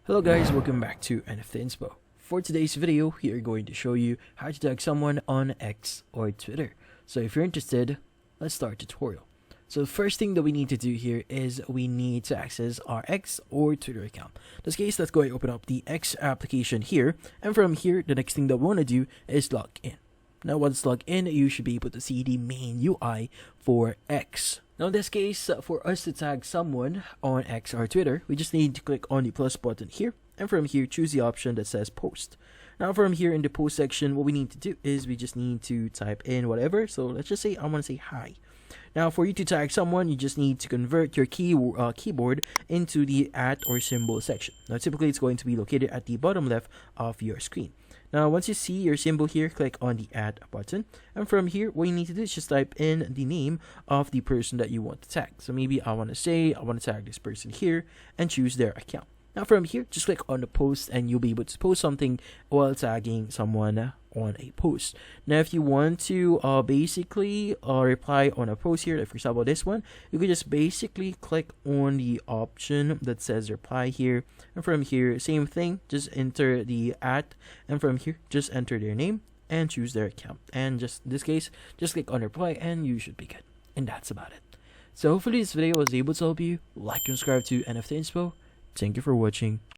Hello guys, welcome back to NFT Inspo. For today's video, we are going to show you how to tag someone on X or Twitter. So if you're interested, let's start the tutorial. So the first thing that we need to do here is we need to access our X or Twitter account. In this case, let's go and open up the X application here. And from here, the next thing that we want to do is log in. Now once logged in, you should be able to see the main UI for X. Now in this case, for us to tag someone on X or Twitter, we just need to click on the plus button here, and from here choose the option that says post. Now from here in the post section, what we need to do is we just need to type in whatever. So let's just say I want to say hi. Now for you to tag someone, you just need to convert your keyboard into the @ or symbol section. Now typically it's going to be located at the bottom left of your screen. Now once you see your symbol here, click on the @ button, and from here what you need to do is just type in the name of the person that you want to tag. So maybe I want to tag this person here and choose their account. Now from here, just click on the post and you'll be able to post something while tagging someone on a post. Now if you want to basically reply on a post here, like for example this one, you can just basically click on the option that says reply here, and from here same thing, just enter the @, and from here just enter their name and choose their account, and just in this case just click on reply and you should be good. And that's about it. So hopefully this video was able to help you. Like and subscribe to NFT Inspo. Thank you for watching.